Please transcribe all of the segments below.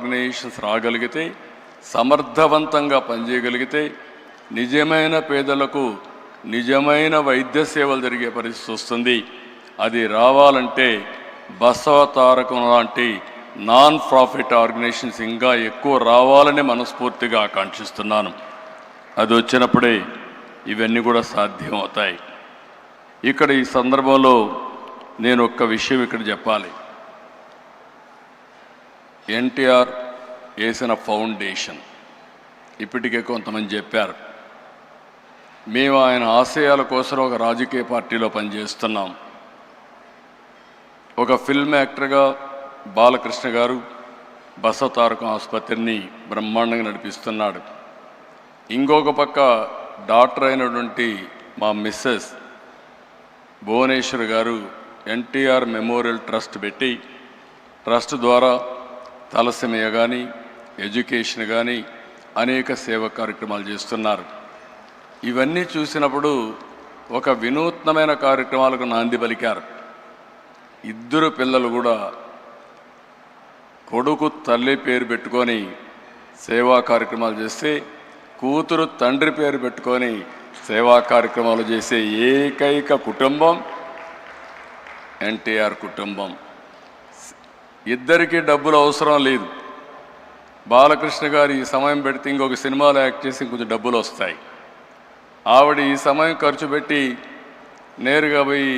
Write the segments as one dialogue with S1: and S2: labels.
S1: Organisations రాగలిగితే, సమర్థవంతంగా పనిచేయగలిగితే నిజమైన పేదలకు నిజమైన వైద్య సేవలు జరిగే పరిస్థితి వస్తుంది. అది రావాలంటే బసవ తారకం లాంటి నాన్ ప్రాఫిట్ ఆర్గనైజేషన్స్ ఇంకా ఎక్కువ రావాలని మనస్ఫూర్తిగా ఆకాంక్షిస్తున్నాను. అది వచ్చినప్పుడే ఇవన్నీ కూడా సాధ్యం అవుతాయి. ఇక్కడ ఈ సందర్భంలో నేను ఒక్క విషయం ఇక్కడ చెప్పాలి. ఎన్టీఆర్ వేసిన ఫౌండేషన్ ఇప్పటికే కొంతమంది చెప్పారు. మేము ఆయన ఆశయాల కోసం ఒక రాజకీయ పార్టీలో పనిచేస్తున్నాం. ఒక ఫిల్మ్ యాక్టర్గా బాలకృష్ణ గారు బసవ తారకం ఆసుపత్రిని బ్రహ్మాండంగా నడిపిస్తున్నాడు. ఇంకొక పక్క డాక్టర్ అయినటువంటి మా మిస్సెస్ భువనేశ్వర్ గారు ఎన్టీఆర్ మెమోరియల్ ట్రస్ట్ పెట్టి, ట్రస్ట్ ద్వారా తలసేమియా కానీ ఎడ్యుకేషన్ కానీ అనేక సేవా కార్యక్రమాలు చేస్తున్నారు. ఇవన్నీ చూసినప్పుడు ఒక వినూత్నమైన కార్యక్రమాలకు నాంది పలికారు. ఇద్దరు పిల్లలు కూడా కొడుకు తల్లి పేరు పెట్టుకొని సేవా కార్యక్రమాలు చేస్తే, కూతురు తండ్రి పేరు పెట్టుకొని సేవా కార్యక్రమాలు చేసే ఏకైక కుటుంబం ఎన్టీఆర్ కుటుంబం. ఇద్దరికీ డబ్బులు అవసరం లేదు. బాలకృష్ణ గారు ఈ సమయం పెడితే ఇంకొక సినిమాలో యాక్ట్ చేసి ఇంకొంచెం డబ్బులు వస్తాయి. ఆవిడ ఈ సమయం ఖర్చు పెట్టి నేరుగా పోయి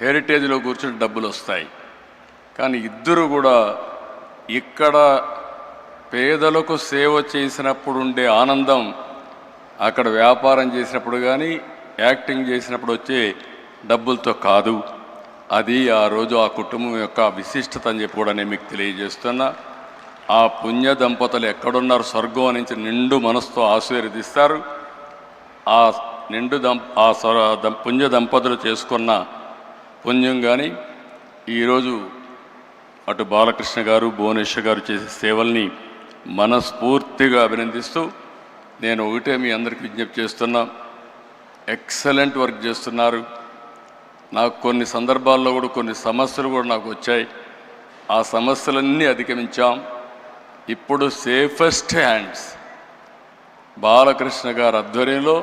S1: హెరిటేజ్లో కూర్చుని డబ్బులు వస్తాయి. కానీ ఇద్దరు కూడా ఇక్కడ పేదలకు సేవ చేసినప్పుడు ఉండే ఆనందం అక్కడ వ్యాపారం చేసినప్పుడు కానీ యాక్టింగ్ చేసినప్పుడు వచ్చే డబ్బులతో కాదు. అది ఆ రోజు ఆ కుటుంబం యొక్క విశిష్టత అని చెప్పి కూడా నేను మీకు తెలియజేస్తున్నా. ఆ పుణ్య దంపతులు ఎక్కడున్నారు, స్వర్గం నుంచి నిండు మనసుతో ఆశీర్వదిస్తారు. ఆ పుణ్య దంపతులు చేసుకున్న పుణ్యం కానీ ఈరోజు అటు బాలకృష్ణ గారు భువనేశ్వర్ గారు చేసే సేవల్ని మనస్ఫూర్తిగా అభినందిస్తూ నేను ఒకటే మీ అందరికీ విజ్ఞప్తి చేస్తున్నా. ఎక్సలెంట్ వర్క్ చేస్తున్నారు. నాకు కొన్ని సందర్భాల్లో కూడా కొన్ని సమస్యలు కూడా నాకు వచ్చాయి. ఆ సమస్యలన్నీ అధిగమించాం. ఇప్పుడు సేఫెస్ట్ హ్యాండ్స్ బాలకృష్ణ గారి ఆధ్వర్యంలో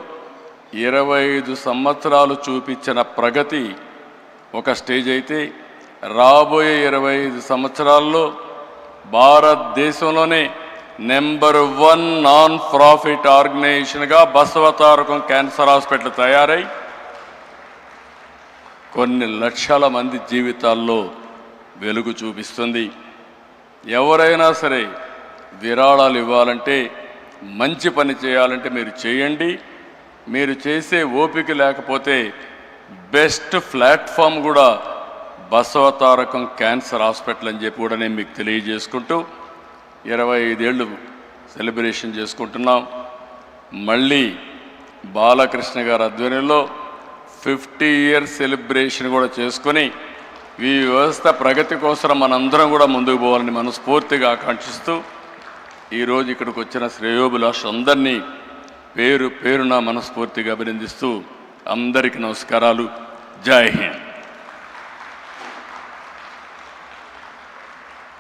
S1: 25 సంవత్సరాలు చూపించిన ప్రగతి ఒక స్టేజ్ అయితే, రాబోయే 25 సంవత్సరాల్లో భారతదేశంలోనే నెంబర్ 1 నాన్ ప్రాఫిట్ ఆర్గనైజేషన్గా బసవ తారకం క్యాన్సర్ హాస్పిటల్ తయారై కొన్ని లక్షల మంది జీవితాల్లో వెలుగు చూపిస్తుంది. ఎవరైనా సరే విరాళాలు ఇవ్వాలంటే, మంచి పని చేయాలంటే మీరు చేయండి. మీరు చేసే ఓపిక లేకపోతే బెస్ట్ ప్లాట్ఫామ్ కూడా బసవ తారకం క్యాన్సర్ హాస్పిటల్ అని చెప్పి కూడా నేను మీకు తెలియజేసుకుంటూ 25 ఏళ్ళు సెలబ్రేషన్ చేసుకుంటున్నాం. మళ్ళీ బాలకృష్ణ గారి ఆధ్వర్యంలో 50 ఇయర్స్ సెలబ్రేషన్ కూడా చేసుకొని ఈ వ్యవస్థ ప్రగతి కోసం మనందరం కూడా ముందుకు పోవాలని మనస్ఫూర్తిగా ఆకాంక్షిస్తూ ఈరోజు ఇక్కడికి వచ్చిన శ్రేయోభిలాషులందరినీ పేరు పేరున మనస్ఫూర్తిగా అభినందిస్తూ అందరికీ నమస్కారాలు. జై హింద్.